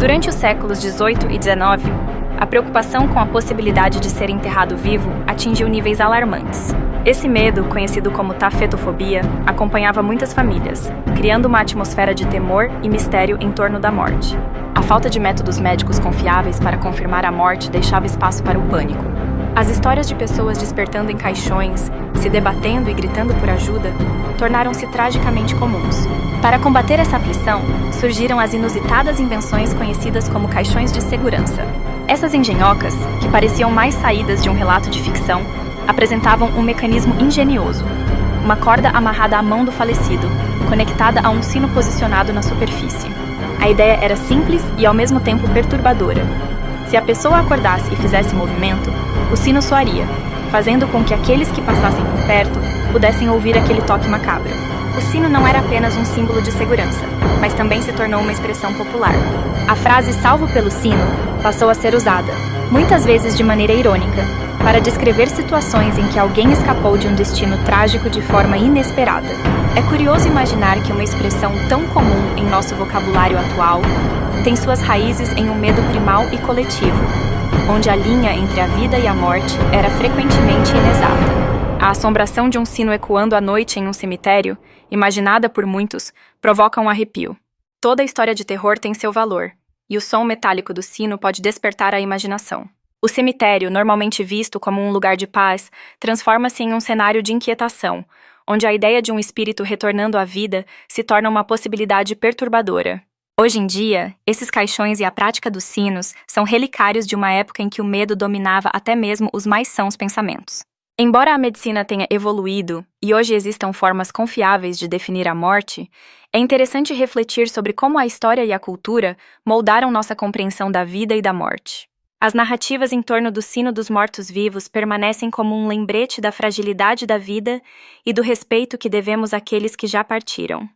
Durante os séculos XVIII e XIX, a preocupação com a possibilidade de ser enterrado vivo atingiu níveis alarmantes. Esse medo, conhecido como tafetofobia, acompanhava muitas famílias, criando uma atmosfera de temor e mistério em torno da morte. A falta de métodos médicos confiáveis para confirmar a morte deixava espaço para o pânico. As histórias de pessoas despertando em caixões, se debatendo e gritando por ajuda, tornaram-se tragicamente comuns. Para combater essa aflição, surgiram as inusitadas invenções conhecidas como caixões de segurança. Essas engenhocas, que pareciam mais saídas de um relato de ficção, apresentavam um mecanismo engenhoso. Uma corda amarrada à mão do falecido, conectada a um sino posicionado na superfície. A ideia era simples e ao mesmo tempo perturbadora. Se a pessoa acordasse e fizesse movimento, o sino soaria, fazendo com que aqueles que passassem por perto pudessem ouvir aquele toque macabro. O sino não era apenas um símbolo de segurança, mas também se tornou uma expressão popular. A frase "salvo pelo sino" passou a ser usada, muitas vezes de maneira irônica, para descrever situações em que alguém escapou de um destino trágico de forma inesperada. É curioso imaginar que uma expressão tão comum em nosso vocabulário atual tem suas raízes em um medo primal e coletivo, onde a linha entre a vida e a morte era frequentemente inexata. A assombração de um sino ecoando à noite em um cemitério, imaginada por muitos, provoca um arrepio. Toda história de terror tem seu valor, e o som metálico do sino pode despertar a imaginação. O cemitério, normalmente visto como um lugar de paz, transforma-se em um cenário de inquietação, onde a ideia de um espírito retornando à vida se torna uma possibilidade perturbadora. Hoje em dia, esses caixões e a prática dos sinos são relicários de uma época em que o medo dominava até mesmo os mais sãos pensamentos. Embora a medicina tenha evoluído e hoje existam formas confiáveis de definir a morte, é interessante refletir sobre como a história e a cultura moldaram nossa compreensão da vida e da morte. As narrativas em torno do sino dos mortos-vivos permanecem como um lembrete da fragilidade da vida e do respeito que devemos àqueles que já partiram.